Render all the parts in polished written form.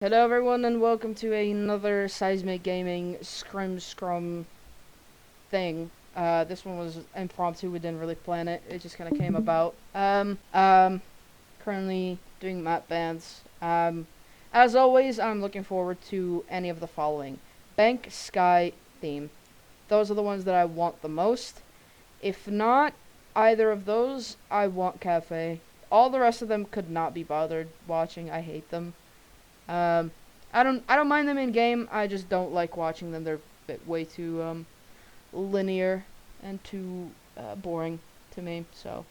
Hello everyone and welcome to another Seismic Gaming Scrum thing. This one was impromptu, we didn't really plan it, it just kinda came about. Currently doing map bans. As always, I'm looking forward to any of the following. Bank, Sky, Theme. Those are the ones that I want the most. If not either of those, I want Cafe. All the rest of them could not be bothered watching, I hate them. Um, I don't mind them in game. I just don't like watching them. They're a bit way too linear and too boring to me. So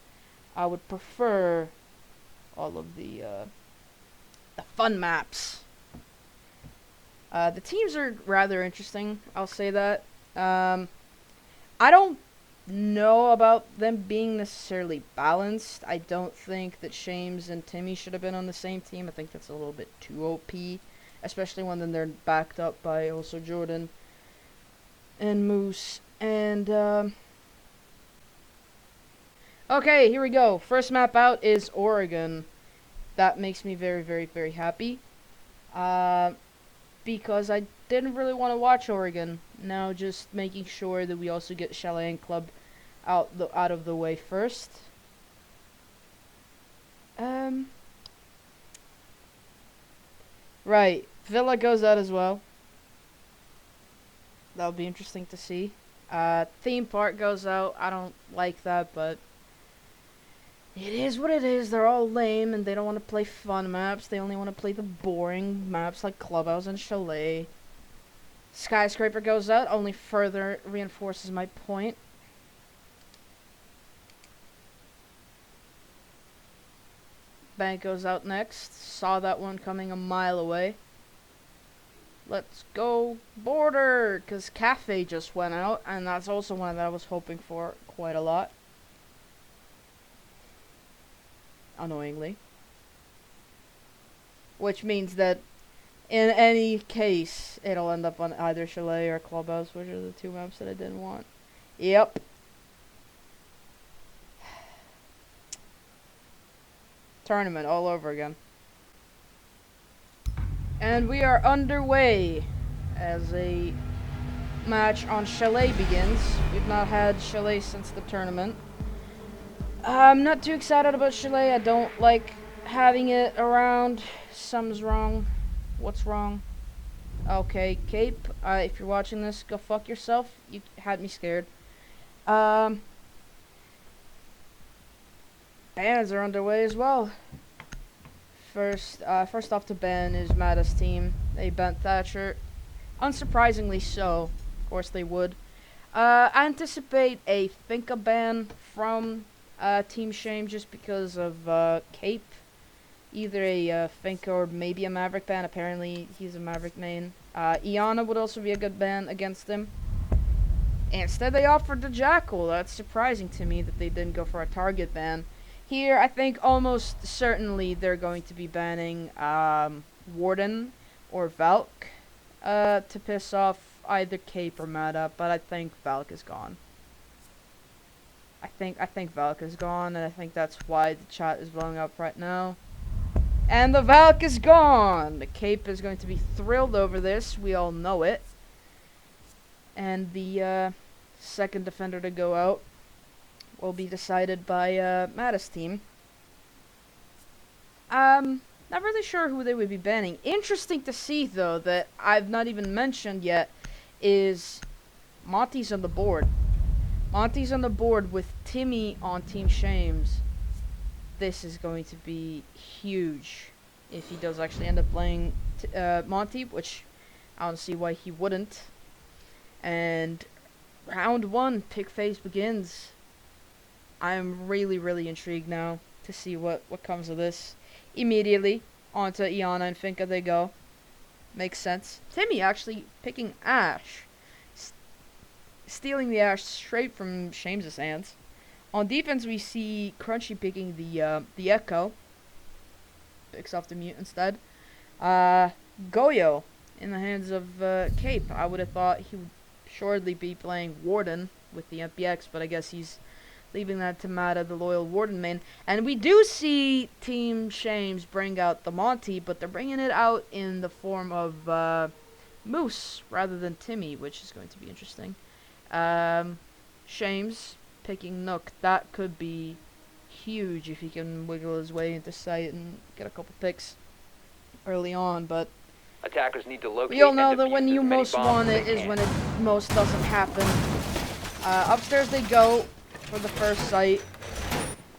I would prefer all of the fun maps. The teams are rather interesting. I'll say that. I don't know about them being necessarily balanced. I don't think that Shames and Timmy should have been on the same team. I think that's a little bit too OP, especially when then they're backed up by also Jordan and Moose. And okay, here we go. First map out is Oregon. That makes me very, very, very happy. Because I didn't really want to watch Oregon. Now just making sure that we also get Chalet and Club out of the way first. Right, Villa goes out as well. That'll be interesting to see. Theme Park goes out. I don't like that, but it is what it is. They're all lame and they don't want to play fun maps. They only want to play the boring maps like Clubhouse and Chalet. Skyscraper goes out, only further reinforces my point. Bank goes out next. Saw that one coming a mile away. Let's go Border, because Cafe just went out, and that's also one that I was hoping for quite a lot. Annoyingly. Which means that in any case, it'll end up on either Chalet or Clubhouse, which are the two maps that I didn't want. Yep. Tournament all over again. And we are underway as a match on Chalet begins. We've not had Chalet since the tournament. I'm not too excited about Chalet. I don't like having it around. Something's wrong. What's wrong? Okay, Cape, if you're watching this, go fuck yourself. You had me scared. Bans are underway as well. First off to ban is Mada's team. They banned Thatcher. Unsurprisingly so. Of course they would. I anticipate a Finca ban from Team Shame just because of Cape. Either a Finca or maybe a Maverick ban. Apparently he's a Maverick main. Iana would also be a good ban against him. Instead they offered the Jackal. That's surprising to me that they didn't go for a target ban. Here, I think almost certainly they're going to be banning Warden or Valk to piss off either Cape or Mada, but I think Valk is gone. I think Valk is gone, and I think that's why the chat is blowing up right now. And the Valk is gone! The Cape is going to be thrilled over this, we all know it. And the second defender to go out will be decided by Mada's team. Not really sure who they would be banning. Interesting to see, though, that I've not even mentioned yet, is Monty's on the board. Monty's on the board with Timmy on Team Shames. This is going to be huge if he does actually end up playing Monty, which I don't see why he wouldn't. And round one, pick phase begins. I'm really, really intrigued now to see what comes of this. Immediately, onto Iana and Finca they go. Makes sense. Timmy actually picking Ash. Stealing the Ash straight from Shames' hands. On defense, we see Crunchy picking the Echo. Picks off the Mute instead. Goyo in the hands of Cape. I would have thought he would shortly be playing Warden with the MPX, but I guess he's leaving that to Mata, the loyal Warden main. And we do see Team Shames bring out the Monty, but they're bringing it out in the form of Moose rather than Timmy, which is going to be interesting. Shames picking Nook. That could be huge if he can wiggle his way into sight and get a couple picks early on, but Attackers need to locate we all know and that defuse when as you many most bombs want as it they is can. when it most doesn't happen. Upstairs they go for the first site.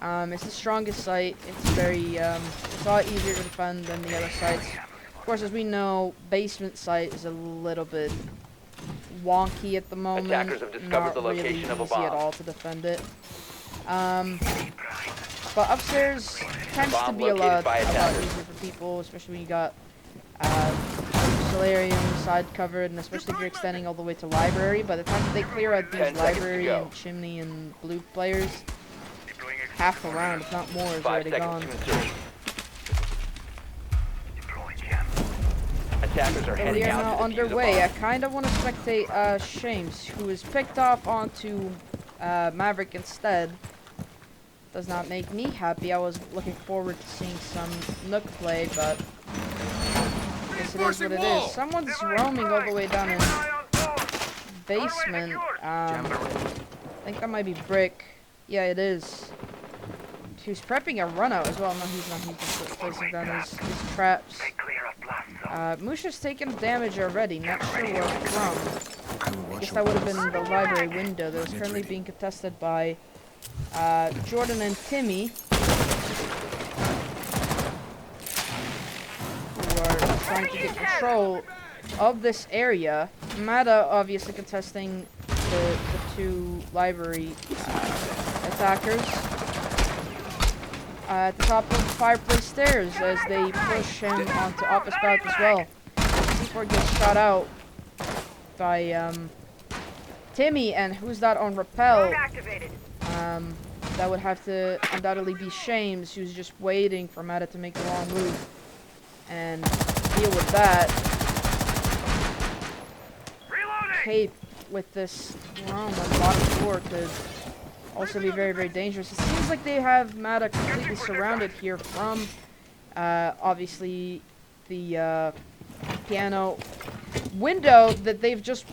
It's the strongest site. It's very, it's a lot easier to defend than the other sites. Of course, as we know, basement site is a little bit wonky at the moment. Attackers have discovered Not the really location of a easy at bomb. all to defend it. But upstairs tends to Bomb be a located lot by attackers. easier for people, especially when you got solarium side covered, and especially if you're extending all the way to library. By the time that they clear out 10 these seconds to library go. and chimney and blue players, half the round, if not more, is 5 already seconds gone. to insertion. Attackers are So we heading are out now to defuse a underway. I bomb. kind of want to spectate Shames, who is picked off onto Maverick instead. Does not make me happy. I was looking forward to seeing some Nook play, but I guess it is what it is. Someone's roaming all the way down in basement. I think that might be Brick. Yeah, it is. He's prepping a run out as well. No, he's not. He's just placing down his traps. Musha's taken damage already. Not sure where from. I guess that would have been the library window that is currently being contested by Jordan and Timmy, who are trying to get control of this area. Mata obviously contesting the two library attackers at the top of the fireplace stairs as they push him onto office bout as well. Before he gets shot out by Timmy, and who's that on rappel? That would have to undoubtedly be Shames, who's just waiting for Mata to make the wrong move and deal with that. Cape with this roam on the bottom floor could also be very, very dangerous. It seems like they have Mata completely surrounded here from, obviously, the piano window that they've just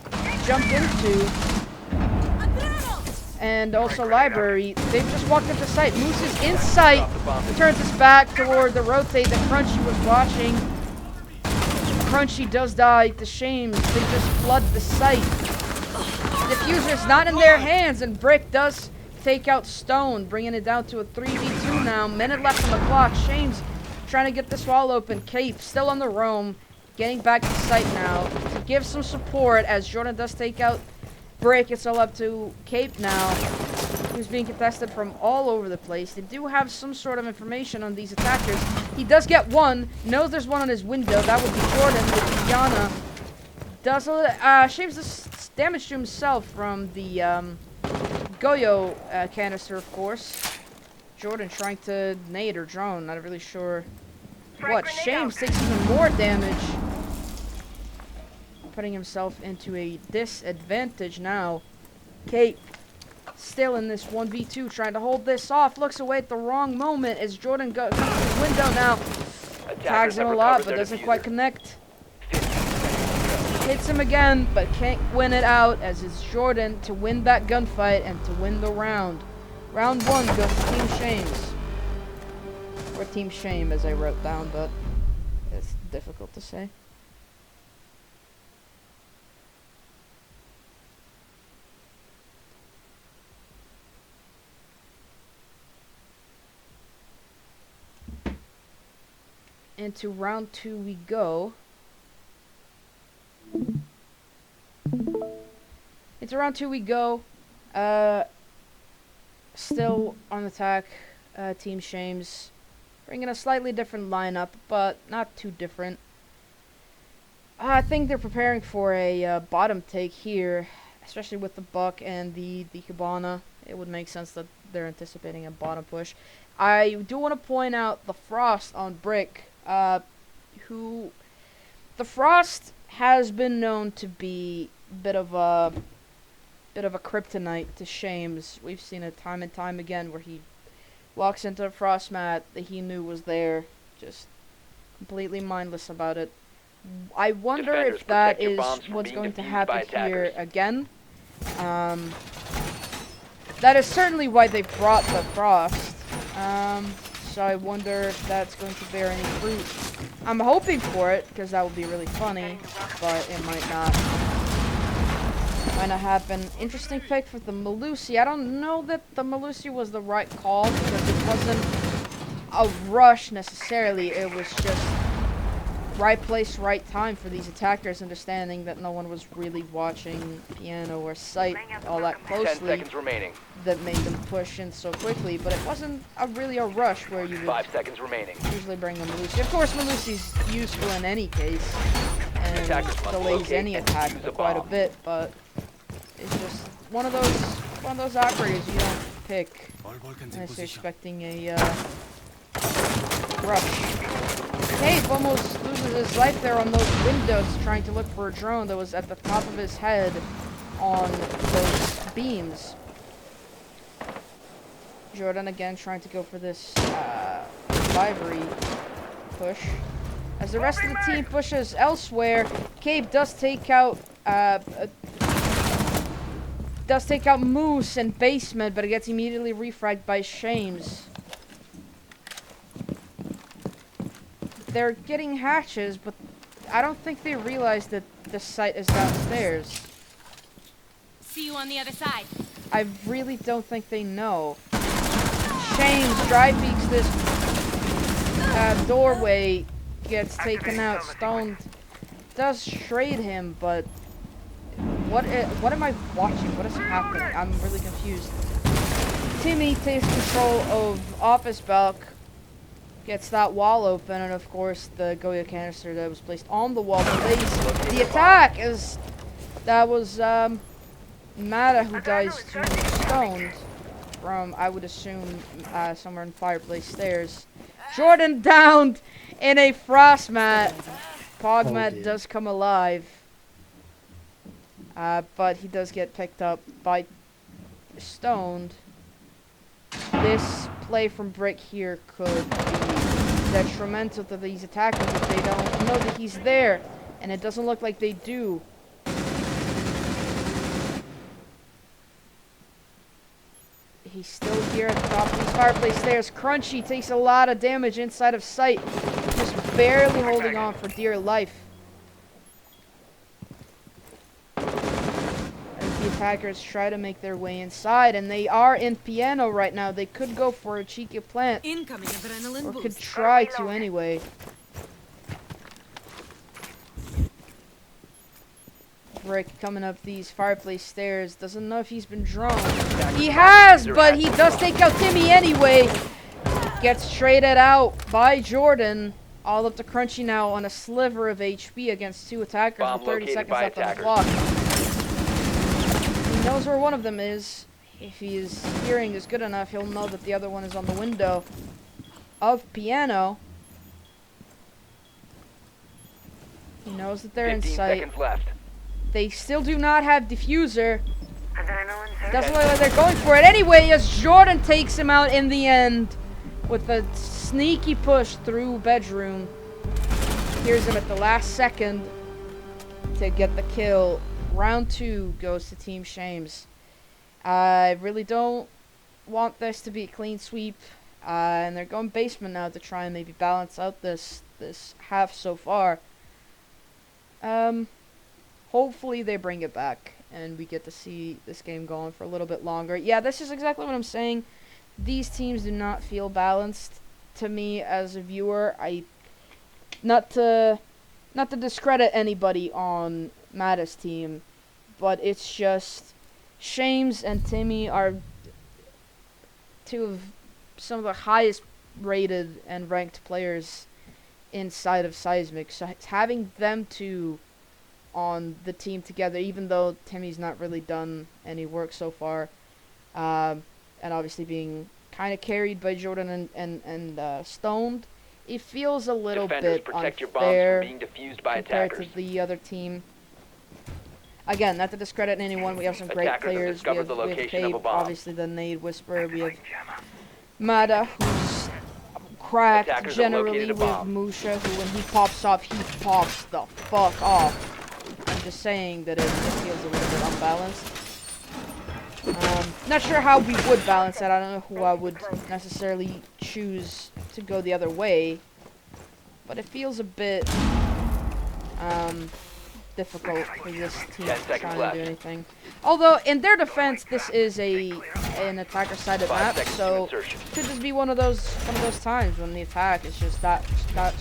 jumped into. And also library. They've just walked into sight. Moose is in sight. He turns his back toward the rotate that Crunchy was watching. Crunchy does die to Shames. They just flood the site. Diffuser's not in their hands, and Brick does take out Stone, bringing it down to a 3v2 now. Minute left on the clock. Shames trying to get this wall open. Cape still on the roam, getting back to sight now to give some support as Jordan does take out Brick. It's all up to Cape now, who's being contested from all over the place. They do have some sort of information on these attackers. He does get one, knows there's one on his window. That would be Jordan with Yana. Does Shames does damage to himself from the Goyo canister, of course. Jordan trying to nade or drone, not really sure what. Shames takes even more damage, putting himself into a disadvantage now. Kate still in this 1v2, trying to hold this off. Looks away at the wrong moment as Jordan comes to his window now. Tags him a lot, but doesn't quite connect. Hits him again, but can't win it out, as it's Jordan to win that gunfight and to win the round. Round 1 goes to Team Shames. Or Team Shame, as I wrote down, but it's difficult to say. Into round 2 we go. Into round 2 we go. Still on attack, Team Shames. Bringing a slightly different lineup, but not too different. I think they're preparing for a bottom take here, especially with the Buck and the Cabana. It would make sense that they're anticipating a bottom push. I do want to point out the Frost on Brick, who... The Frost has been known to be a bit of a bit of a kryptonite to Shames. We've seen it time and time again where he walks into a frost mat that he knew was there, just completely mindless about it. I wonder Defenders, if that protect your is bombs from what's being going to defused by happen here attackers. again. That is certainly why they brought the frost. So I wonder if that's going to bear any fruit. I'm hoping for it, because that would be really funny, but it might not. Might not happen. Interesting pick for the Malusi. I don't know that the Malusi was the right call, because it wasn't a rush necessarily. It was just right place, right time for these attackers, understanding that no one was really watching Piano or Sight all that 10 closely. seconds remaining. That made them push in so quickly, but it wasn't really a rush where you would 5 seconds remaining. usually bring a Malusi. Of course, Malusi's useful in any case, and Attackers must delays locate any and attack defuse for a quite a bomb. bit, but it's just one of those operators you don't pick unless you're expecting a rush. Cave almost loses his life there on those windows trying to look for a drone that was at the top of his head on those beams. Jordan again trying to go for this library push. As the rest of the team pushes elsewhere, Cave does take out Moose in basement, but it gets immediately refragged by Shames. They're getting hatches, but I don't think they realize that the site is downstairs. See you on the other side. I really don't think they know. Shames dry peeks this doorway, gets taken out. Stone does trade him, but what am I watching? What is happening? I'm really confused. Timmy takes control of Office Belk, gets that wall open, and of course the Goya canister that was placed on the wall delays the attack. That was Mata who dies to Stoned from, I would assume, somewhere in Fireplace Stairs. Jordan downed in a frost mat. Pogmat does come alive. But he does get picked up by Stoned. This play from Brick here could be detrimental to these attackers if they don't know that he's there. And it doesn't look like they do. He's still here at the top of these Fireplace Stairs. Crunchy takes a lot of damage inside of sight. Just barely holding on for dear life. As the attackers try to make their way inside, and they are in Piano right now. They could go for a cheeky plant, Incoming adrenaline or boost. could try to anyway. Brick coming up these Fireplace Stairs. Doesn't know if he's been drawn. He has, but he does take out Timmy anyway. Gets traded out by Jordan. All up to Crunchy now on a sliver of HP against two attackers Bomb with 30 located seconds by left on the attackers. clock. He knows where one of them is. If his hearing is good enough, he'll know that the other one is on the window of Piano. He knows that they're in 15 sight. seconds left. They still do not have diffuser. Doesn't look like they're going for it anyway, as Jordan takes him out in the end with a sneaky push through bedroom. Hears him at the last second to get the kill. Round 2 goes to Team Shames. I really don't want this to be a clean sweep, and they're going basement now to try and maybe balance out this half so far. Hopefully they bring it back and we get to see this game go on for a little bit longer. Yeah, this is exactly what I'm saying. These teams do not feel balanced to me as a viewer. Not to discredit anybody on Mata's team, but it's just Shames and Timmy are two of some of the highest rated and ranked players inside of Seismic. So having them two on the team together, even though Timmy's not really done any work so far, and obviously being kind of carried by Jordan and Stoned, it feels a little Defenders, bit protect your bombs unfair from being defused by compared attackers. to the other team. Again, not to discredit anyone, we have some great Attackers have players. We discovered have, the we have location of a Cape, bomb. obviously the Nade Whisperer. We have Mada, who's cracked Attackers have generally. located a We have bomb. Musha, who when he pops off, he pops the fuck off. I'm just saying that it feels a little bit unbalanced. Not sure how we would balance that. I don't know who I would necessarily choose to go the other way. But it feels a bit difficult for this team 10 to seconds try and left. do anything. Although, in their defense, this is an attacker-sided 5 map, seconds to so insertion. could just be one of those times when the attack is just that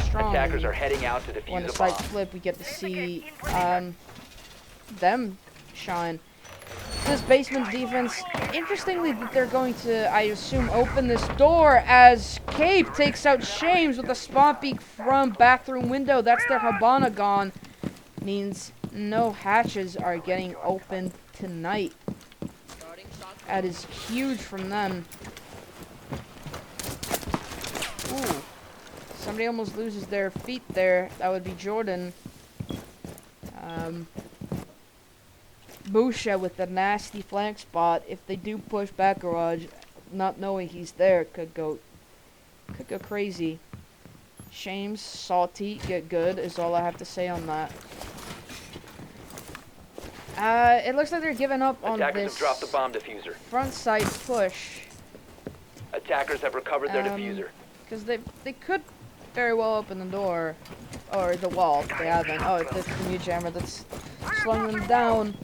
strong. Attackers and are heading out to when defuse the a bomb. sights flip, we get to see them shine. This basement defense, interestingly, that they're going to, I assume, open this door as Cape takes out Shames with a spawn peek from bathroom window. That's their Habana gone. Means no hatches are getting opened tonight. That is huge from them. Ooh. Somebody almost loses their feet there. That would be Jordan. Musha with the nasty flank spot. If they do push back garage, not knowing he's there, could go crazy. Shames, salty, get good is all I have to say on that. It looks like they're giving up on Attackers this have dropped the bomb diffuser. front side push. Attackers have recovered their diffuser. Because they could very well open the door. Or the wall, if they haven't. Oh, it's the new jammer that's slowing them down.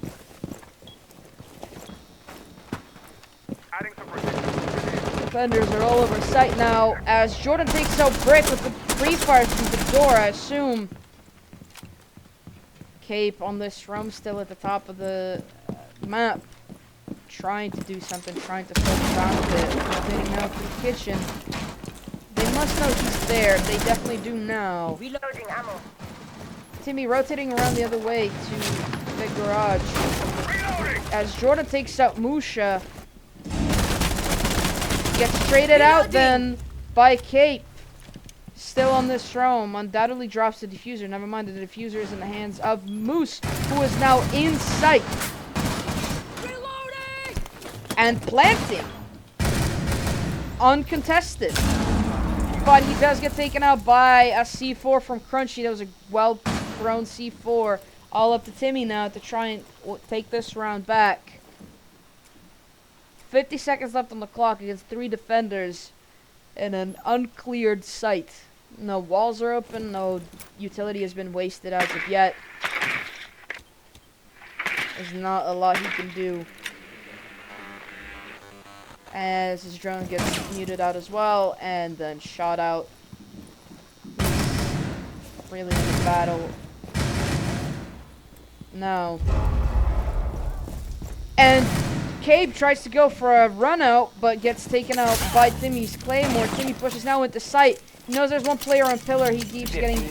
Defenders are all over site now as Jordan takes out Brick with the pre-fire through the door, I assume. Cape on this room still at the top of the map. Trying to do something, trying to slow him down a bit. Rotating now to the kitchen. They must know he's there. They definitely do now. Reloading ammo. Timmy rotating around the other way to the garage. As Jordan takes out Musha. Gets traded out then by Cape. Still on this roam. Undoubtedly drops the diffuser. Never mind, the diffuser is in the hands of Moose, who is now in sight. Reloading! And planting. Uncontested. But he does get taken out by a C4 from Crunchy. That was a well-thrown C4. All up to Timmy now to try and take this round back. 50 seconds left on the clock against 3 defenders in an uncleared site. No walls are open, no utility has been wasted as of yet. There's not a lot he can do. As his drone gets muted out as well, and then shot out. Really in the battle. No. And Cabe tries to go for a run out, but gets taken out by Timmy's Claymore. Timmy pushes now into sight. He knows there's one player on pillar. He keeps getting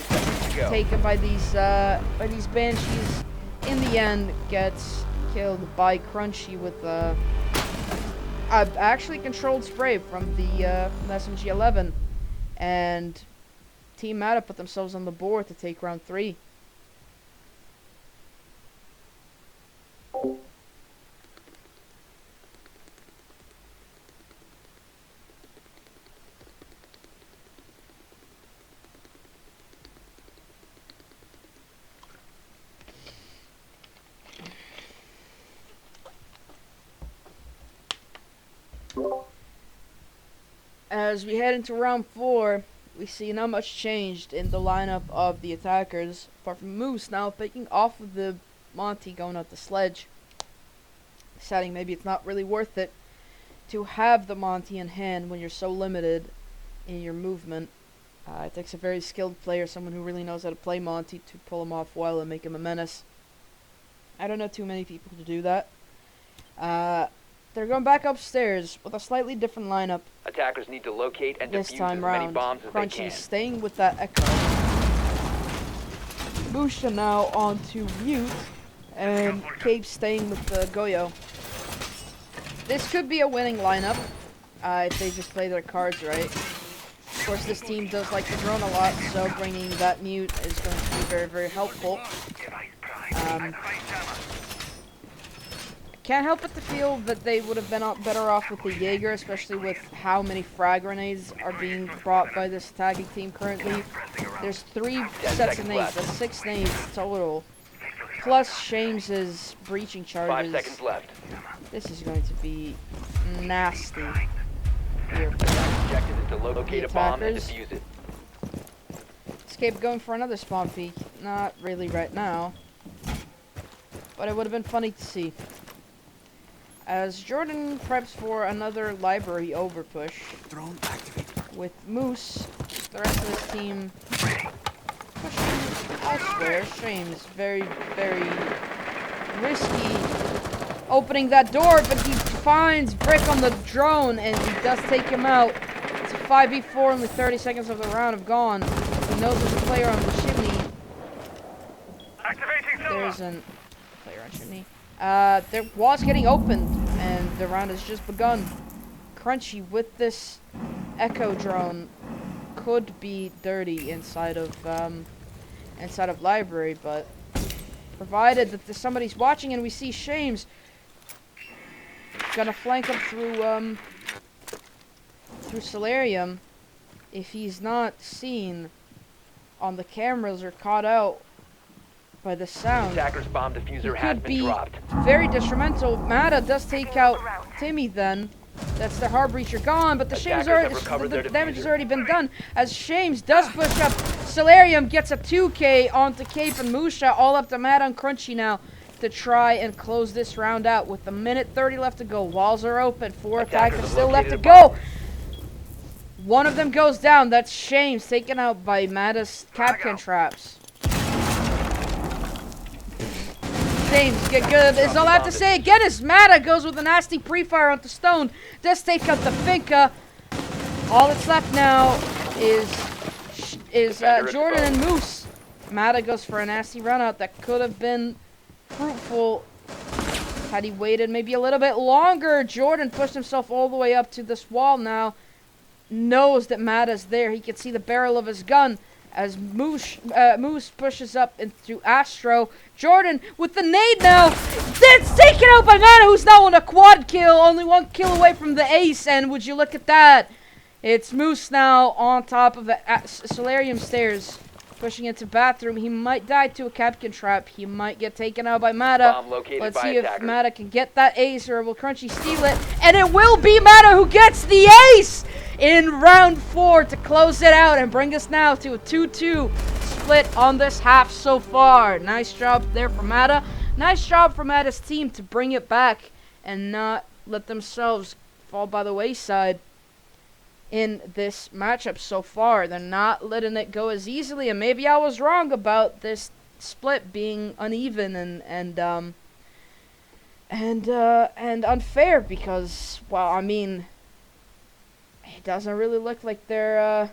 taken by these banshees. In the end, gets killed by Crunchy with a actually controlled spray from the SMG-11, and Team Mata put themselves on the board to take round 3. As we head into round 4, we see not much changed in the lineup of the attackers, apart from Moose now picking off of the Monty going out the sledge, deciding maybe it's not really worth it to have the Monty in hand when you're so limited in your movement. It takes a very skilled player, someone who really knows how to play Monty, to pull him off well and make him a menace. I don't know too many people to do that. They're going back upstairs with a slightly different lineup. Attackers need to locate and This defuse time as many round. bombs as they Crunchy can. staying with that echo. Musha now onto mute, and Cape staying with the Goyo. This could be a winning lineup if they just play their cards right. Of course, this team does like the drone a lot, so bringing that mute is going to be very, very helpful. can't help but to feel that they would have been better off with the Jaeger, especially with how many frag grenades are being brought by this attacking team currently. There's 3 sets of nades, that's 6 nades total. Plus Shames's breaching charges. 5 seconds left. This is going to be nasty here. Objective is to locate a bomb and attackers. defuse it. Escape going for another spawn peek. Not really right now. But it would have been funny to see. As Jordan preps for another library overpush. Drone activated. With Moose, the rest of his team pushing elsewhere. Shames very, very risky opening that door, but he finds Brick on the drone and he does take him out. It's a 5v4, only 30 seconds of the round have gone. He knows there's a player on the chimney. There's a player on chimney. There was getting opened and the round has just begun. Crunchy with this Echo drone could be dirty inside of library, but provided that somebody's watching and we see Shames gonna flank up through Solarium. If he's not seen on the cameras or caught out by the sound, Attacker's bomb diffuser has could been be dropped. very detrimental. Mata does take out Timmy then. That's their hard breacher gone, but the Shames Attackers have recovered the their damage has diffuser. already been done. As Shames does push up, Solarium gets a 2K onto Cape and Musha, all up to Mata and Crunchy now to try and close this round out with a minute 30 left to go. Walls are open, 4 attackers have still left to located go. a bomb. One of them goes down. That's Shames taken out by Mata's Capcan traps. Shames, get good. Is all I have to say again is Mata goes with a nasty pre-fire onto Stone. Does take out the Finca. All that's left now is Jordan and Moose. Mata goes for a nasty run out that could have been fruitful had he waited maybe a little bit longer. Jordan pushed himself all the way up to this wall now. Knows that Mata's there. He can see the barrel of his gun as Moose pushes up into Astro. Jordan with the nade now. That's taken out by Mata, who's now on a quad kill. Only 1 kill away from the ace, and would you look at that? It's Moose now on top of the Solarium stairs, pushing into bathroom. He might die to a Capcan trap. He might get taken out by Mata. Bomb located Let's by see if attackers. Mata can get that ace, or will Crunchy steal it? And it will be Mata who gets the ace in round 4 to close it out and bring us now to a 2-2 split on this half so far. Nice job there for Mata. Nice job for Mata's team to bring it back and not let themselves fall by the wayside in this matchup so far. They're not letting it go as easily, and maybe I was wrong about this split being uneven and unfair because, well, I mean, it doesn't really look like they're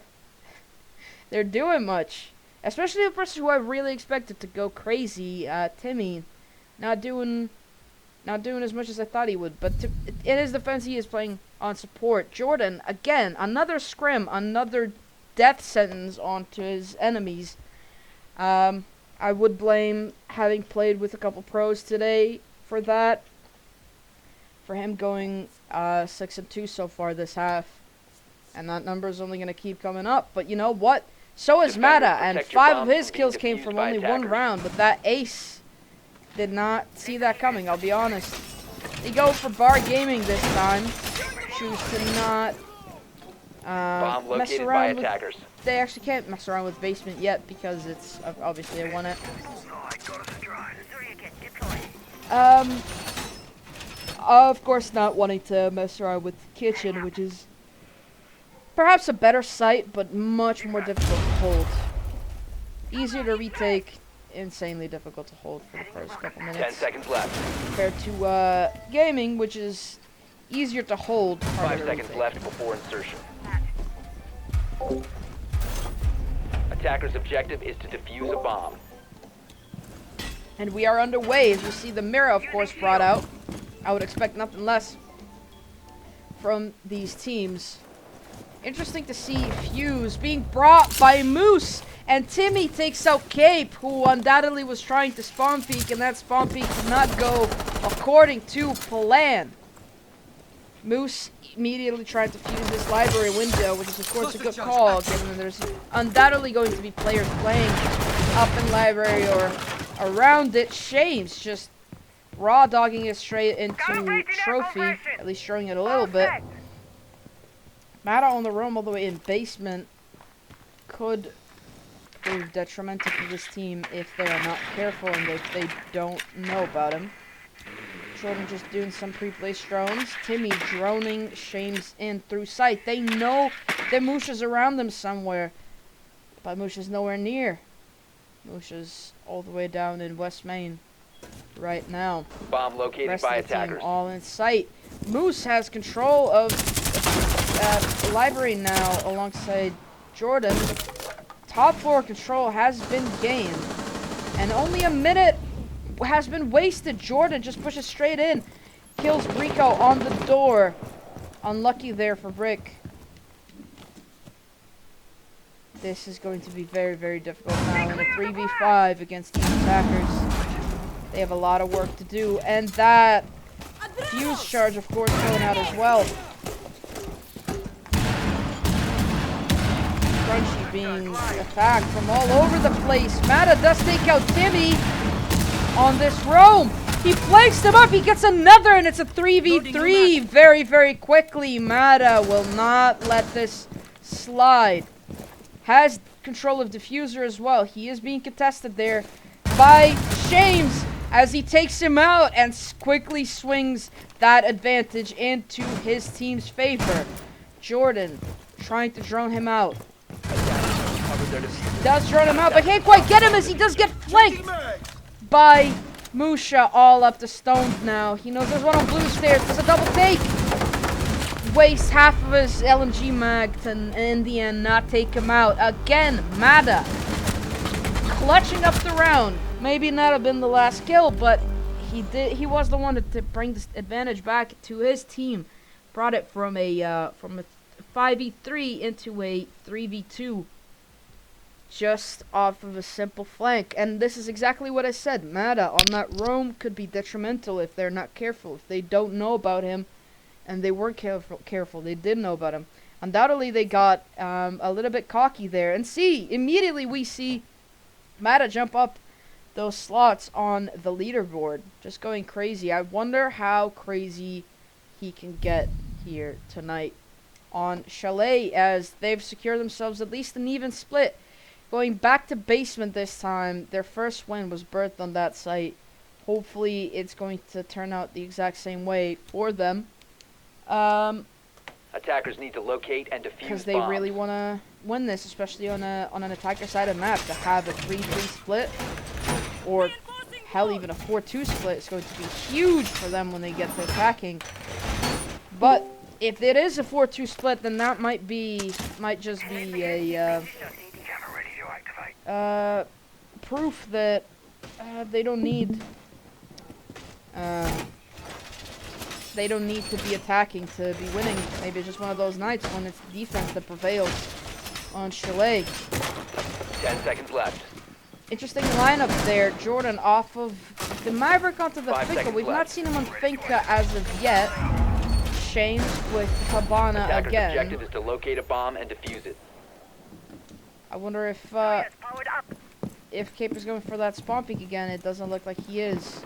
doing much. Especially the person who I really expected to go crazy, Timmy, not doing as much as I thought he would. But in his defense, he is playing on support. Jordan, again, another scrim, another death sentence onto his enemies. I would blame having played with a couple pros today for that. For him going 6-2 so far this half. And that number is only going to keep coming up. But you know what? So is Defenders, Mata, and protect your 5 of bombs his from kills being came from defused by only 1 attackers. round. But that ace did not see that coming, I'll be honest. They go for bar gaming this time. Choose to not Bomb mess located by around with... attackers. They actually can't mess around with basement yet because it's obviously a 1-it. Of course not wanting to mess around with kitchen, which is perhaps a better site, but much more difficult to hold. Easier to retake, insanely difficult to hold for the first couple 10 minutes. seconds left. Compared to gaming, which is easier to hold. 5 seconds left before insertion. Attacker's objective is to defuse a bomb. And we are underway as we see the mirror, of course, brought out. I would expect nothing less from these teams. Interesting to see Fuse being brought by Moose And Timmy takes out Cape, who undoubtedly was trying to spawn peek, and that spawn peek did not go according to plan. Moose immediately tried to fuse this library window, which is of course a good call, given that there's undoubtedly going to be players playing up in library or around it. Shames just raw dogging it straight into trophy, at least showing it a little bit. Mata on the roam all the way in basement could prove detrimental to this team if they are not careful and if they don't know about him. Jordan just doing some pre-placed drones. Timmy droning Shames in through sight. They know that Musha's around them somewhere, but Musha's nowhere near. Musha's all the way down in West Main right now. Bomb located Rest by of the team attackers. all in sight. Moose has control of the library now alongside Jordan. Top floor control has been gained, and only a minute has been wasted. Jordan just pushes straight in, kills Rico on the door. Unlucky there for Brick. This is going to be very, very difficult now in a 3v5 against these attackers. They have a lot of work to do, and that fuse charge, of course, going out as well. Crunchy being attacked from all over the place. Mata does take out Timmy on this roam. He flanks him up. He gets another, and it's a 3v3 very, very quickly. Mata will not let this slide. Has control of diffuser as well. He is being contested there by Shames as he takes him out and quickly swings that advantage into his team's favor. Jordan trying to drone him out. Does drone him out, but can't quite get him as he does get flanked by Musha all up the stones now. He knows there's one on blue stairs. There's a double take. Wastes half of his LMG mag to, in the end, not take him out. Again, Mata clutching up the round. Maybe not have been the last kill, but he did. He was the one to bring this advantage back to his team. Brought it from a 5v3 into a 3v2. Just off of a simple flank. And this is exactly what I said. Mata on that roam could be detrimental if they're not careful. If they don't know about him, and they weren't careful. They did know about him. Undoubtedly, they got a little bit cocky there. And immediately we see Mata jump up those slots on the leaderboard. Just going crazy. I wonder how crazy he can get here tonight on Chalet, as they've secured themselves at least an even split. Going back to basement this time. Their first win was birthed on that site. Hopefully it's going to turn out the exact same way for them. Attackers need to locate and defuse Because they bombs. really want to win this, especially on an attacker side of the map. To have a 3-3 split, or hell, even a 4-2 split is going to be huge for them when they get to attacking. But if it is a 4-2 split, then that might just be a proof that they don't need to be attacking to be winning. Maybe it's just one of those nights when it's the defense that prevails on Chalet. 10 seconds left. Interesting lineup there. Jordan off of the Maverick onto the 5 Finka. seconds We've not left. seen him on Finka as of yet. Shames with Cabana Attackers' again. objective is to locate a bomb and defuse it. I wonder if Cape is going for that spawn peek again. It doesn't look like he is.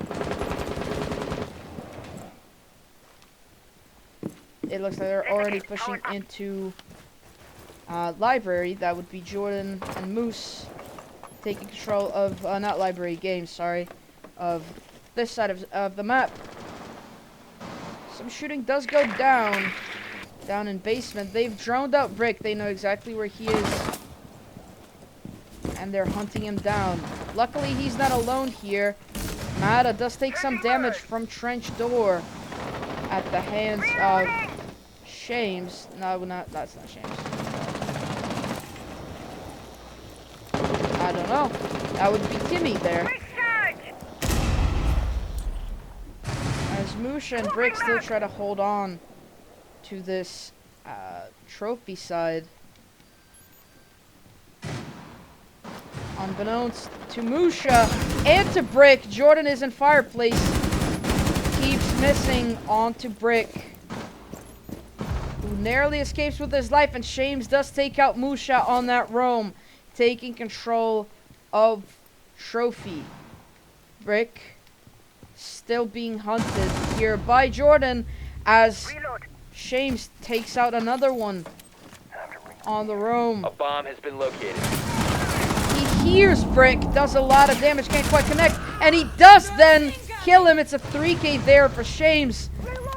It looks like they're already pushing into library. That would be Jordan and Moose taking control of, not library, games, sorry, of this side of the map. Some shooting does go down in basement. They've droned out Brick. They know exactly where he is, and they're hunting him down. Luckily, he's not alone here. Mata does take some damage from Trench Door at the hands of Shames. No, that's not Shames. I don't know. That would be Timmy there. As Musha and Brick still try to hold on to this Unbeknownst to Musha and to Brick, Jordan is in fireplace. Keeps missing onto Brick, who narrowly escapes with his life, and Shames does take out Musha on that roam, taking control of Trophy. Brick still being hunted here by Jordan as Shames takes out another one on the roam. A bomb has been located. He hears Brick, does a lot of damage, can't quite connect, and he does then kill him. It's a 3K there for Shames.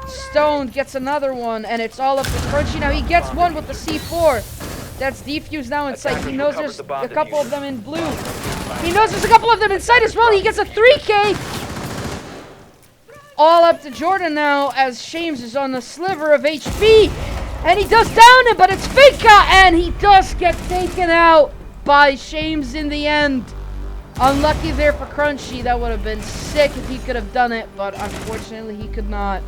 Stone gets another one, and it's all up to Crunchy. Now he gets one with the C4. That's defused now in sight. He knows there's a couple of them in blue. He knows there's a couple of them in sight as well. He gets a 3K. All up to Jordan now as Shames is on a sliver of HP. And he does down him, but it's Finka, and he does get taken out by Shames in the end. Unlucky there for Crunchy. That would have been sick if he could have done it, but unfortunately he could not.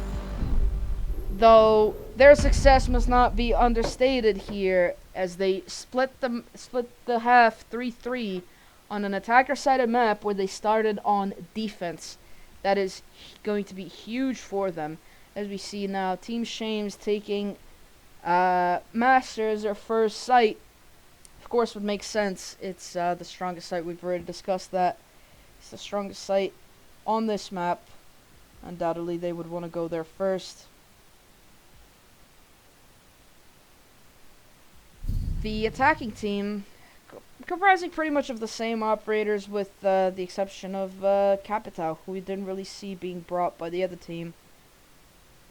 Though their success must not be understated here, as they split the half 3-3 on an attacker-sided map where they started on defense. That is going to be huge for them. As we see now, Team Shames taking Master as their first site. Of course, would make sense. It's the strongest site. We've already discussed that. It's the strongest site on this map. Undoubtedly, they would want to go there first. The attacking team, comprising pretty much of the same operators with the exception of Capital, who we didn't really see being brought by the other team.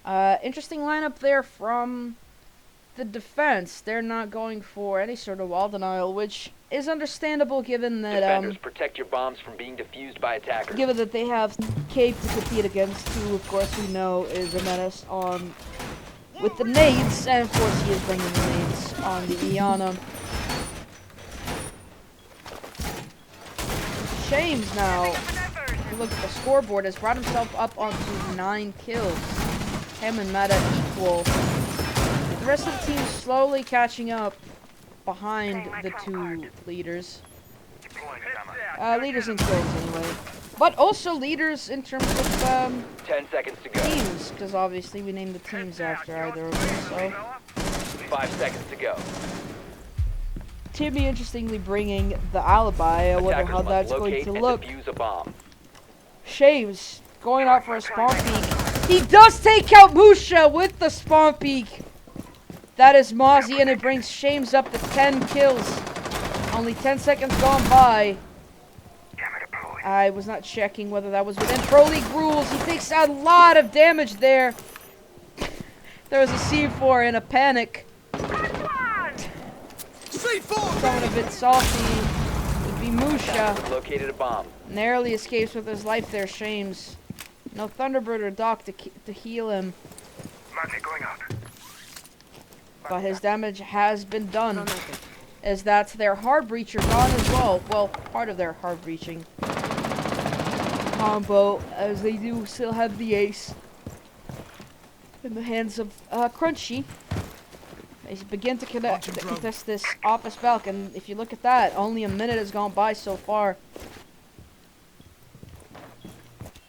Interesting lineup there from the defense. They're not going for any sort of wall denial, which is understandable given that Defenders, protect your bombs from being defused by attackers. given that they have Cape to compete against, who of course we know is a menace on with the nades, and of course he is bringing the nades on the Iana. Shames now, if you look at the scoreboard, has brought himself up onto 9 kills. Him and Meta equal. The rest of the team is slowly catching up behind the two leaders. Leaders in kills anyway. But also leaders in terms of 10 seconds to go. teams, because obviously we named the teams after either of them, so. 5 seconds to go. Timmy interestingly bringing the alibi. I wonder Attackers how must that's going locate to and look. defuse a bomb. Shaves going out for a spawn peek. He does take out Musha with the spawn peek. That is Mozzie, and it brings Shames up to 10 kills. Only 10 seconds gone by. I was not checking whether that was within Pro League rules. He takes a lot of damage there. There was a C4 in a panic. Someone a bit salty would be Musha. Located a bomb. Narrowly escapes with his life there, Shames. No Thunderbird or Doc to heal him. But his damage has been done. As that's their hard breacher gone as well. Well, part of their hard breaching combo, as they do still have the ace in the hands of Crunchy. They begin to contest this office balk, and if you look at that, only a minute has gone by so far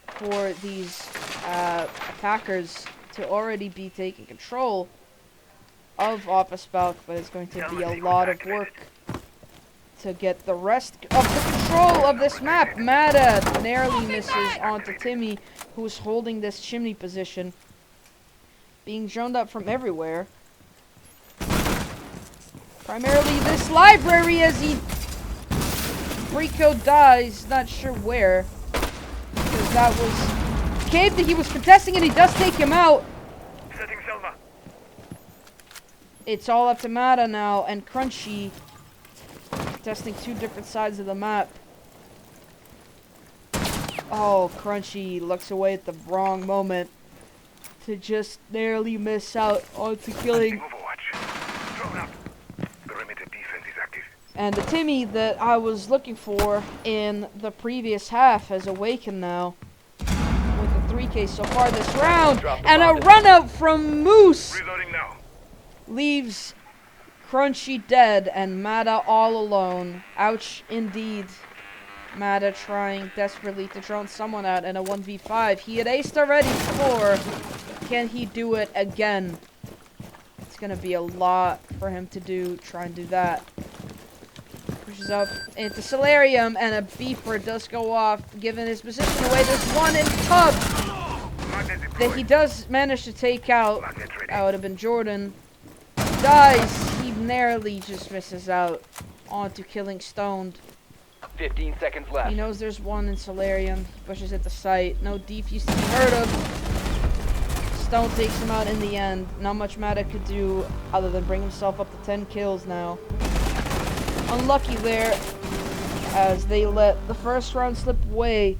for these attackers to already be taking control of office balk, but it's going to be a lot of work to get the rest of the control of this map. Mada narrowly misses onto Timmy, who's holding this chimney position, being droned up from everywhere. Primarily this library, as he Rico dies, not sure where, because that was cave that he was contesting, and he does take him out. It's all up to Mada now, and Crunchy testing two different sides of the map. Oh, Crunchy looks away at the wrong moment to just narrowly miss out onto killing. And the Timmy that I was looking for in the previous half has awakened now with a 3K so far this round. And a run out from Moose leaves Crunchy dead and Mada all alone. Ouch indeed. Mata trying desperately to drone someone out in a 1v5. He had aced already before. Can he do it again? It's gonna be a lot for him to do. Try and do that. Pushes up into Solarium, and a beeper does go off, giving his position away. There's one in Tub that he does manage to take out. That would have been Jordan. He dies. He narrowly just misses out onto killing Stoned. 15 seconds left. He knows there's one in Solarium. He pushes at the site. No defuse to be heard of. Stone takes him out in the end. Not much Mata could do other than bring himself up to 10 kills now. Unlucky there, as they let the first round slip away.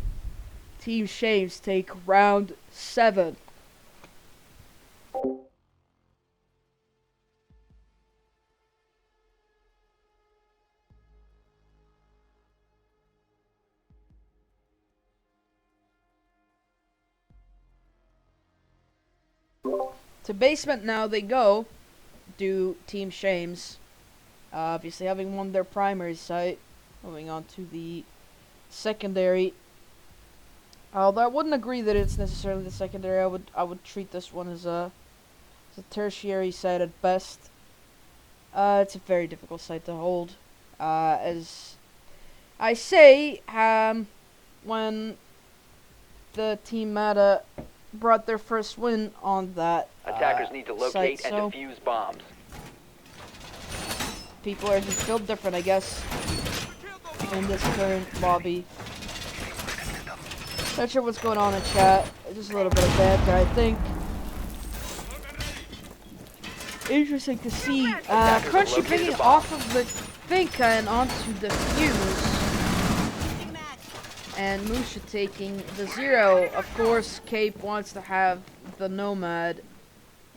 Team Shames take round 7. To basement now they go, do Team Shames. Obviously having won their primary site, moving on to the secondary. Although I wouldn't agree that it's necessarily the secondary, I would treat this one as a tertiary site at best. It's a very difficult site to hold. As I say, when the Team Mata brought their first win on that Attackers need to locate site, and defuse bombs. People are just built different, I guess, in this current lobby. Not sure what's going on in chat. Just a little bit of banter, I think. Interesting to see. Crunchy picking off of the Finka and onto the fuse. And Musha taking the 0. Of course, Cape wants to have the Nomad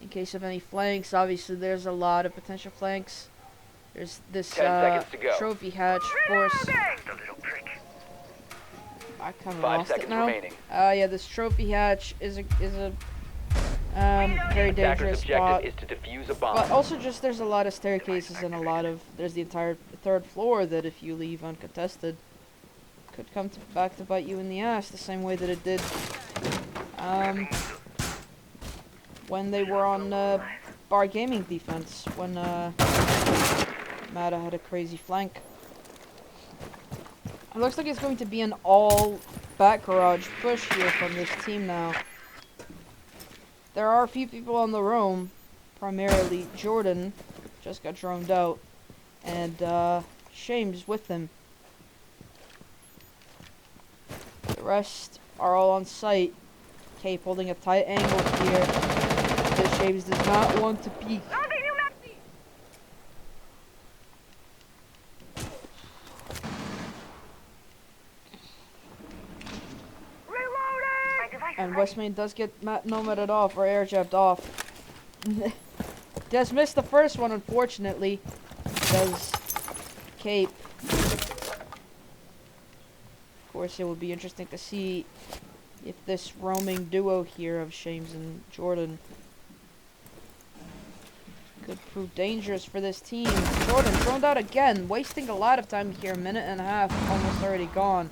in case of any flanks. Obviously, there's a lot of potential flanks. There's this 10 seconds to go. trophy hatch, of course. I kind of 5 lost it seconds now. remaining. Yeah, this trophy hatch is a very Attacker's dangerous spot. objective is to defuse a bomb. But also just there's a lot of staircases and there's the entire 3rd floor that if you leave uncontested could come back to bite you in the ass the same way that it did when they were on bar gaming defense, when Mata had a crazy flank. It looks like it's going to be an all back garage push here from this team now. There are a few people on the roam, primarily Jordan, just got droned out, and Shames with him. The rest are all on site. Cape holding a tight angle here. This Shames does not want to peek. And Westmain does get nomaded off, or air jabbed off. Does miss the first one, unfortunately. Does Cape. Of course, it would be interesting to see if this roaming duo here of Shames and Jordan could prove dangerous for this team. Jordan thrown out again, wasting a lot of time here. 1.5 minutes, almost already gone.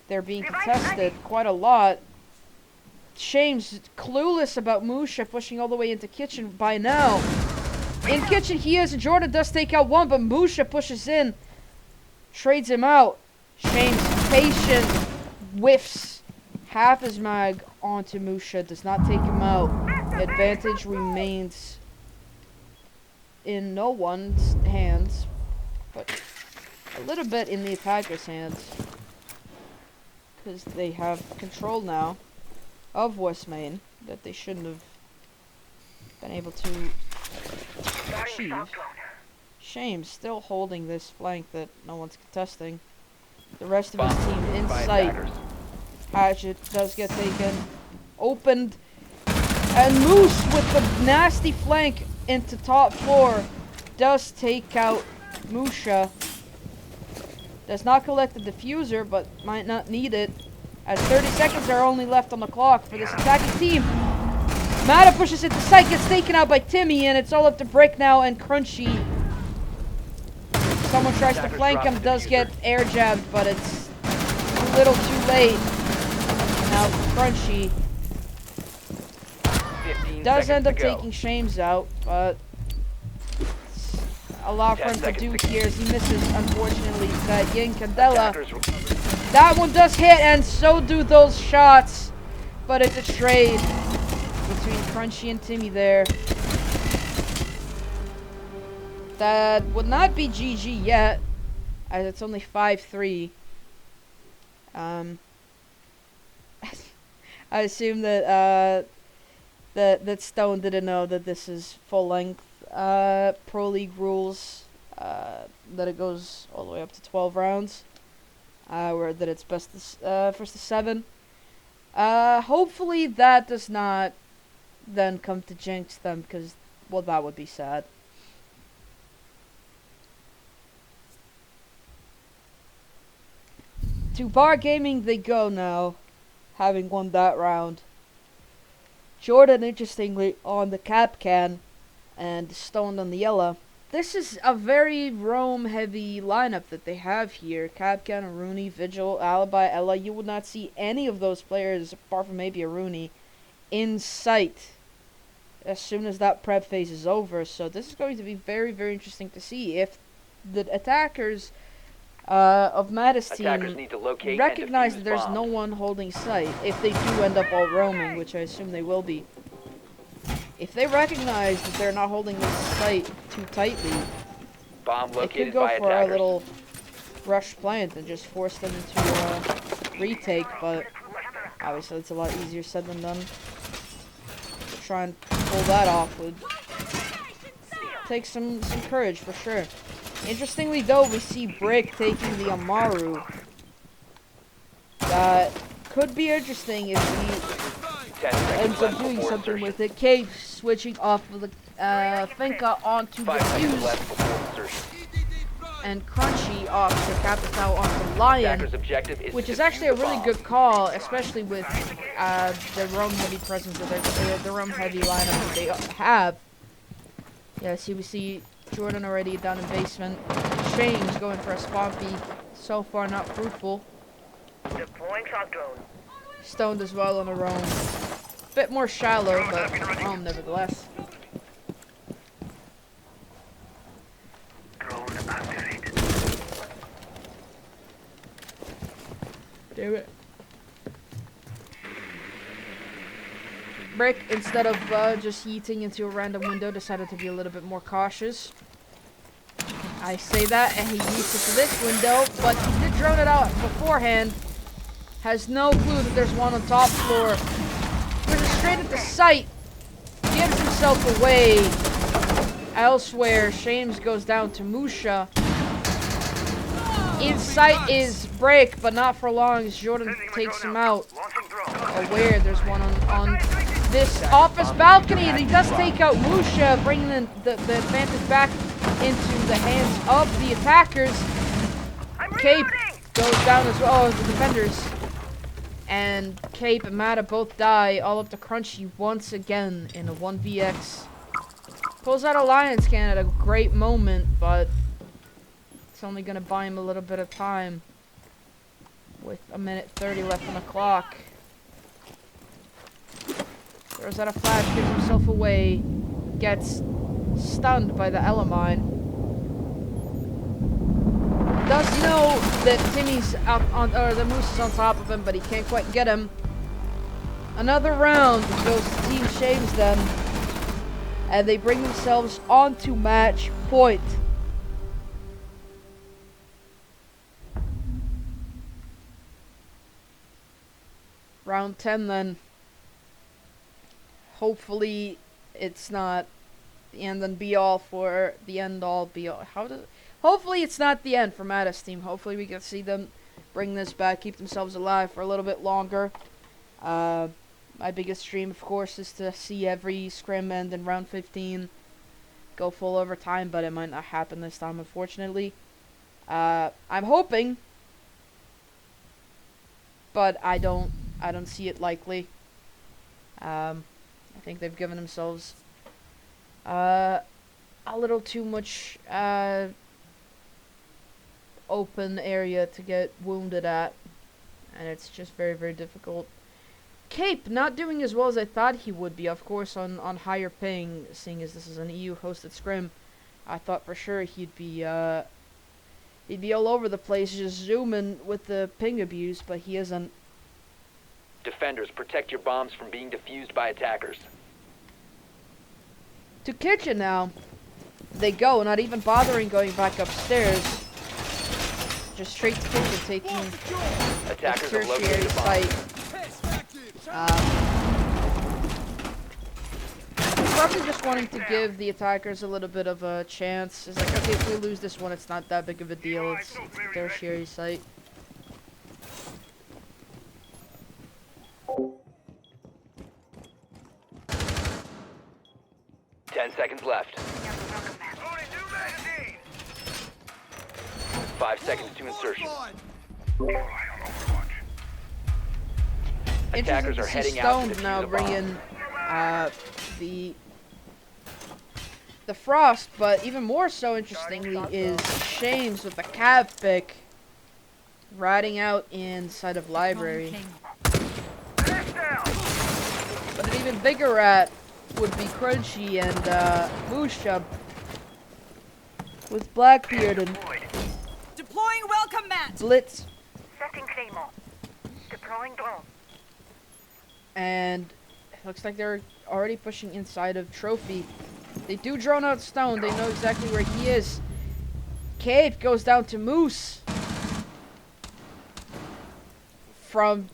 They're being contested quite a lot. Shames clueless about Musha pushing all the way into kitchen by now. In kitchen he is, and Jordan does take out one, but Musha pushes in, trades him out. Shames patient, whiffs half his mag onto Musha, does not take him out. Advantage remains in no one's hands, but a little bit in the attacker's hands, because they have control now of West Main that they shouldn't have been able to achieve. Shames still holding this flank that no one's contesting. The rest of his team in sight. Hatchet does get taken, opened, and Moose with the nasty flank into top floor does take out Musha. Does not collect the diffuser, but might not need it, as 30 seconds are only left on the clock for this attacking team. Mata pushes into sight, gets taken out by Timmy, and it's all up to Brick now and Crunchy. someone tries to flank him, does get air jabbed, but it's a little too late. Now Crunchy 15 does seconds end up to go. taking Shames out, but it's a lot for 10 him to seconds do to- here as he misses, unfortunately, that Yin Candela. Attackers recover. That one does hit, and so do those shots, but it's a trade between Crunchy and Timmy there. That would not be GG yet, as it's only 5-3. I assume that that Stone didn't know that this is full length Pro League rules. That it goes all the way up to 12 rounds. Where that it's best to, first to 7. Hopefully that does not then come to jinx them, because, well, that would be sad. To Bar Gaming they go now, having won that round. Jordan, interestingly, on the cap can, and Stone on the yellow. This is a very roam-heavy lineup that they have here. Capcan, Rooney, Vigil, Alibi, Ella. You would not see any of those players, apart from maybe a Rooney, in sight as soon as that prep phase is over. So this is going to be very, very interesting to see if the attackers of Mattis Attackers team need to locate recognize that and there's defuse no bombs. one holding sight, if they do end up all roaming, which I assume they will be. If they recognize that they're not holding this site too tightly, Bomb it located could go by for attackers. a little rush plant and just force them into retake, but obviously it's a lot easier said than done. To try and pull that off would take some courage for sure. Interestingly though, we see Brick taking the Amaru. That could be interesting if he 10 seconds ends up left doing before something insertion. with it. Cave switching off of the Finka onto the 5 seconds fuse, left before insertion. and Crunchy off the Capital onto Lion, Attackers' objective is which to is actually a defuse the really bomb. good call, especially with the roam heavy presence that the roam heavy lineup that they have. Yeah, see, we see Jordan already down in basement. Shane's going for a spawn peek. So far, not fruitful. Deploying shock drone. Stoned as well on a roam. Bit more shallow, but roam nevertheless. Drone activated. Damn it. Brick, instead of just yeeting into a random window, decided to be a little bit more cautious. I say that, and he yeets it to this window, but he did drone it out beforehand. Has no clue that there's one on top floor. Goes straight at the site. Gives himself away. Elsewhere, Shames goes down to Musha. In sight is Break, but not for long as Jordan takes him out. Launching drone. Aware there's one on this office balcony, and he does take out Musha, bringing the advantage back into the hands of the attackers. Cape goes down as well as the defenders. And Cape and Mata both die, all up to Crunchy once again in a 1vx. Pulls out a Lions can at a great moment, but it's only going to buy him a little bit of time. With a minute 30 left on the clock. Throws out a flash, gives himself away. Gets stunned by the Elamine. Does know that Timmy's up on, or the Moose is on top of him, but he can't quite get him. Another round goes to Team Shames then. And they bring themselves onto match point. Round 10 then. Hopefully it's not the end and be all for the end all be all. Hopefully it's not the end for Mattis team. Hopefully we can see them bring this back, keep themselves alive for a little bit longer. My biggest dream, of course, is to see every scrim end in round 15 go full overtime, but it might not happen this time, unfortunately. I'm hoping, but I don't see it likely. I think they've given themselves a little too much open area to get wounded at, and it's just very, very difficult. Cape not doing as well as I thought he would be, of course, on higher ping, seeing as this is an EU-hosted scrim. I thought for sure he'd be all over the place, just zooming with the ping abuse, but he isn't. Defenders, protect your bombs from being defused by attackers. To kitchen now. They go, not even bothering going back upstairs. Just straight to kitchen, taking the Attackers have tertiary located a bomb. site. Probably just wanting to give the attackers a little bit of a chance. It's like, okay, if we lose this one, it's not that big of a deal. It's a tertiary site. Ten seconds left. 5 seconds to insertion. Attackers Interesting are to see heading out to Stone defuse now the bomb. bringing the Frost, but even more so interestingly is Shames with the Cav pick riding out inside of Library. But an even bigger rat would be Crunchy and Musha with Blackbeard and Deploying welcome mat. Blitz. Setting Claymore. Deploying drone. And it looks like they're already pushing inside of Trophy. They do drone out Stone. They know exactly where he is. Cape goes down to Moose. From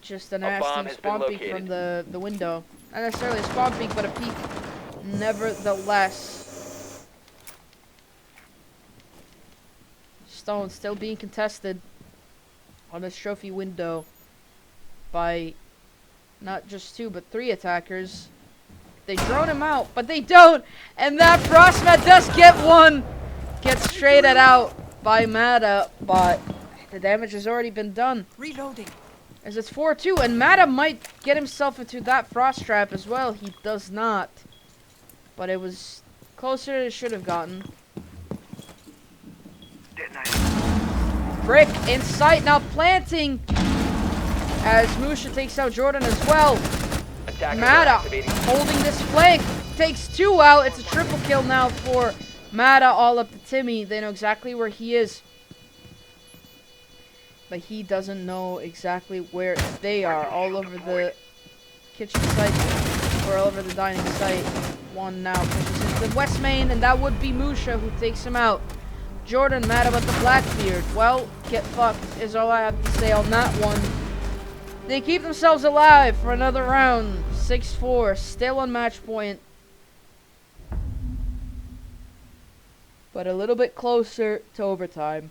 just a bomb nasty has been spawn peek located. from the window. Not necessarily a spawn peek, but a peek nevertheless. Stone still being contested on this trophy window by not just 2 but 3 attackers. They drone him out, but they don't, and that Frostmat does get one. Gets traded out by Mata, but the damage has already been done. Reloading. As it's 4-2, and Mata might get himself into that frost trap as well. He does not, but it was closer than it should have gotten. Brick in sight, now planting as Musha takes out Jordan as well. Attackers are Mata activating. holding this flank, takes 2 out. It's a triple kill now for Mata, all up to Timmy. They know exactly where he is, but he doesn't know exactly where they are. All over the kitchen site, or all over the dining site. One now pushes into the west main, and that would be Musha who takes him out. Jordan mad about the Blackbeard. Well, get fucked is all I have to say on that one. They keep themselves alive for another round. 6-4, still on match point, but a little bit closer to overtime.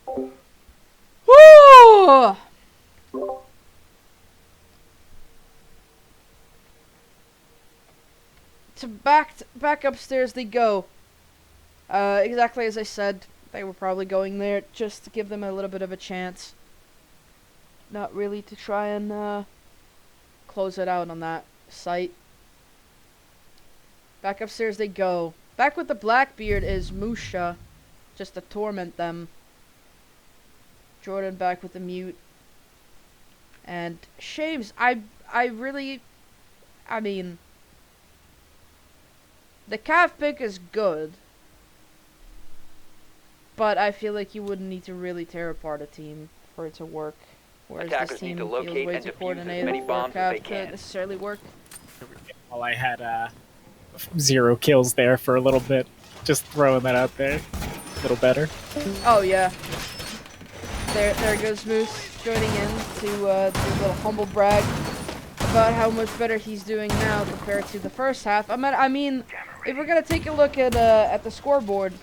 Woo! Back upstairs they go. Exactly as I said, they were probably going there just to give them a little bit of a chance. Not really to try and close it out on that site. Back upstairs they go. Back with the Blackbeard is Musha, just to torment them. Jordan back with the mute. And Shames, I mean, the Cav pick is good, but I feel like you wouldn't need to really tear apart a team for it to work. Whereas Attackers this team need to feels locate way and too defuse as coordinated many for bombs as Cav they to can. necessarily work. Well, I had 0 kills there for a little bit. Just throwing that out there. A little better. Oh yeah. There goes Moose joining in to do a little humble brag about how much better he's doing now compared to the first half. I mean, if we're gonna take a look at the scoreboard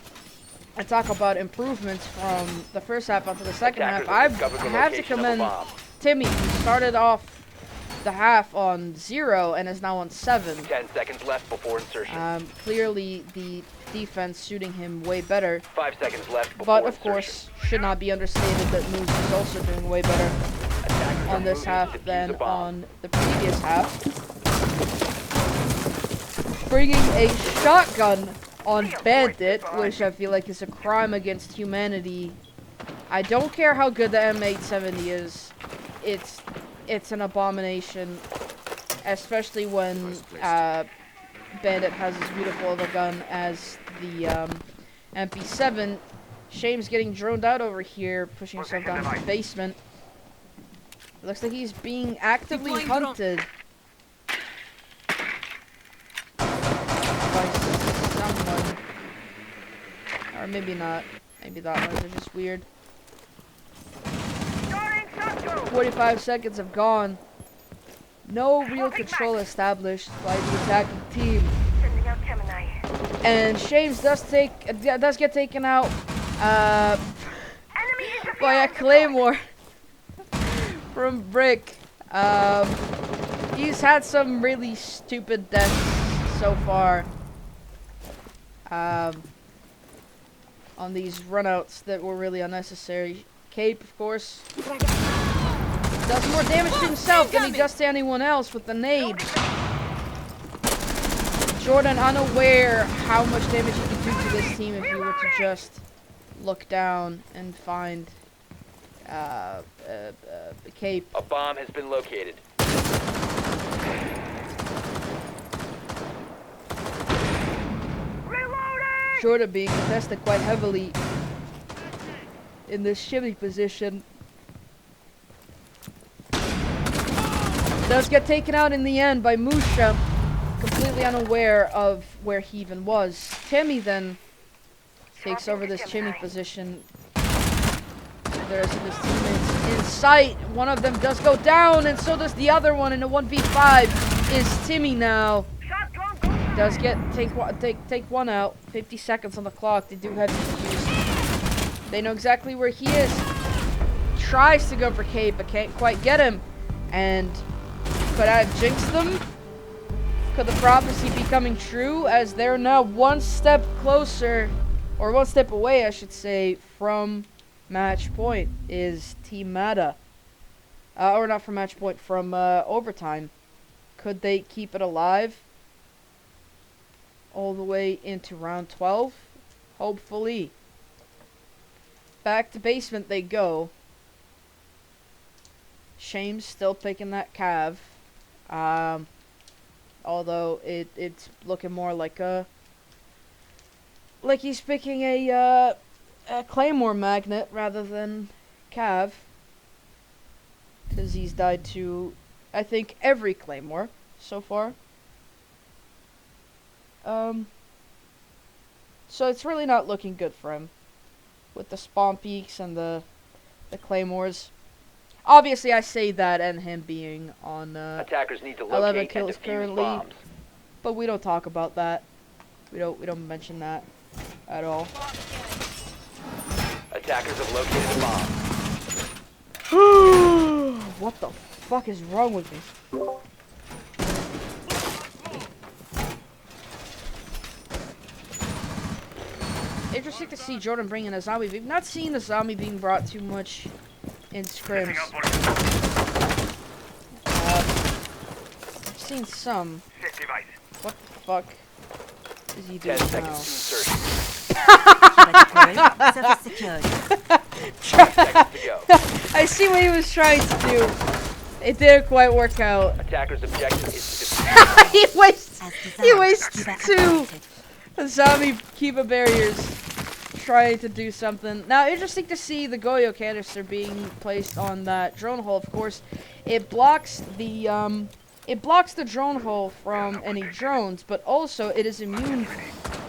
and talk about improvements from the first half onto the second half, Attackers have I discovered the have to location of a commend bomb. Timmy, who started off the half on 0 and is now on 7. 10 seconds left before insertion. Clearly the defense suiting him way better. 5 seconds left before But of insertion. course, should not be understated that Moose is also doing way better Attackers are on this moving half to defuse than the bomb. on the previous half. Bringing a shotgun on Bandit, which I feel like is a crime against humanity. I don't care how good the M870 is. It's an abomination, especially when Bandit has as beautiful of a gun as the MP7. Shame's getting droned out over here, pushing himself down to the basement. It looks like he's being actively hunted by someone. Or maybe not. Maybe that ones are just weird. 45 seconds have gone. No real control established by the attacking team. And Shames does get taken out by a claymore from Brick. He's had some really stupid deaths so far on these runouts that were really unnecessary. Cape, of course, does more damage to himself than he does to anyone else with the nade. Jordan unaware how much damage he could do to this team if he were to just look down and find Cape. A bomb has been located. Jordan being contested quite heavily in this shimmy position. Does get taken out in the end by Musha, completely unaware of where he even was. Timmy then takes over this chimney position. There's his teammates in sight. One of them does go down, and so does the other one in a 1v5 is Timmy now. Does take one out. 50 seconds on the clock. They do have defuse. They know exactly where he is. Tries to go for Cape, but can't quite get him. And could I have jinxed them? Could the prophecy be coming true, as they're now one step closer, or one step away, I should say, from match point is Team Mata. Or not from match point, from overtime. Could they keep it alive all the way into round 12? Hopefully. Back to basement they go. Shame's still picking that cav. Although it's looking more like he's picking a claymore magnet rather than cav, because he's died to, I think, every claymore so far. So it's really not looking good for him with the spawn peaks and the claymores. Obviously, I say that and him being on Attackers need to 11 locate and kills defuse currently, bombs. but we don't talk about that. We don't mention that at all. Attackers have located a bomb. What the fuck is wrong with me? Interesting to see Jordan bring in a zombie. We've not seen the zombie being brought too much in scrims. I've seen some. What the fuck is he doing 10 now? seconds to insertion. Surface secured. 5 seconds to go. I see what he was trying to do. It didn't quite work out. Attacker's objective is to defuse. he wastes two zombie Kiva barriers trying to do something. Now, interesting to see the Goyo canister being placed on that drone hull. Of course, it blocks the drone hull from any drones, but also it is immune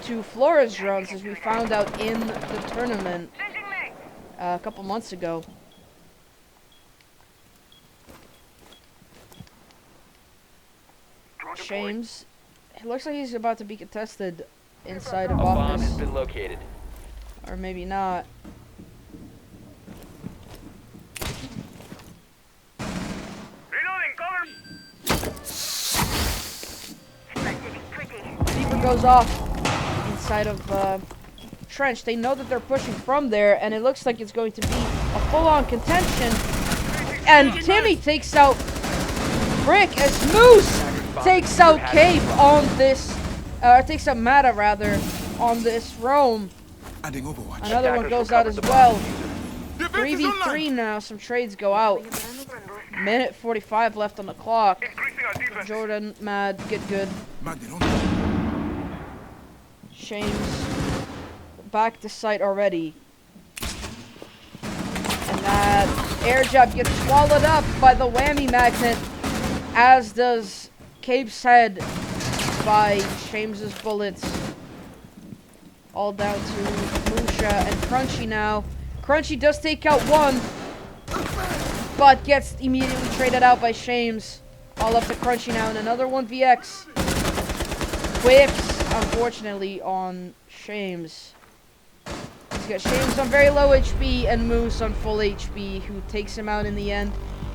to Flora's drones, as we found out in the tournament a couple months ago. Shames. It looks like he's about to be contested inside A of bomb has office. been located. Or maybe not. Beaver goes off inside of trench. They know that they're pushing from there, and it looks like it's going to be a full-on contention. And Timmy takes out Brick as Moose takes out Cape on this, takes out Mata rather on this roam. Adding Overwatch. Another one Attackers goes out recovered as the bomb well. diffuser. 3v3 now, some trades go out. Minute 45 left on the clock. Jordan, Mad, get good. Shames back to site already. And that air jab gets swallowed up by the whammy magnet, as does Cape's head by Shames's bullets. All down to Musha and Crunchy now. Crunchy does take out one, but gets immediately traded out by Shames. All up to Crunchy now, and another 1vx. Whiffs, unfortunately, on Shames. He's got Shames on very low HP and Moose on full HP, who takes him out in the end.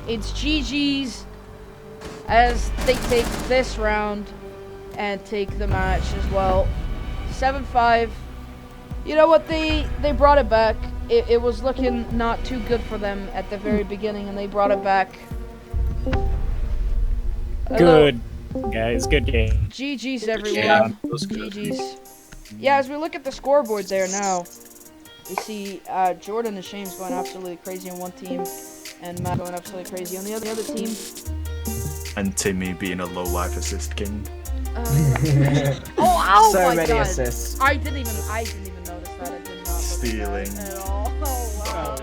It's GG's as they take this round and take the match as well. 7-5. You know what, they brought it back. It was looking not too good for them at the very beginning, and they brought it back. Good, guys. Good game. GG's, everyone. Yeah, that was good. GG's. Yeah, as we look at the scoreboard there now, we see Jordan and Shames going absolutely crazy on one team, and Matt going absolutely crazy on the other team. And Timmy being a low life assist king. Oh So my many god! assists. I didn't even notice that. I did not look at that Stealing. at all. Oh wow.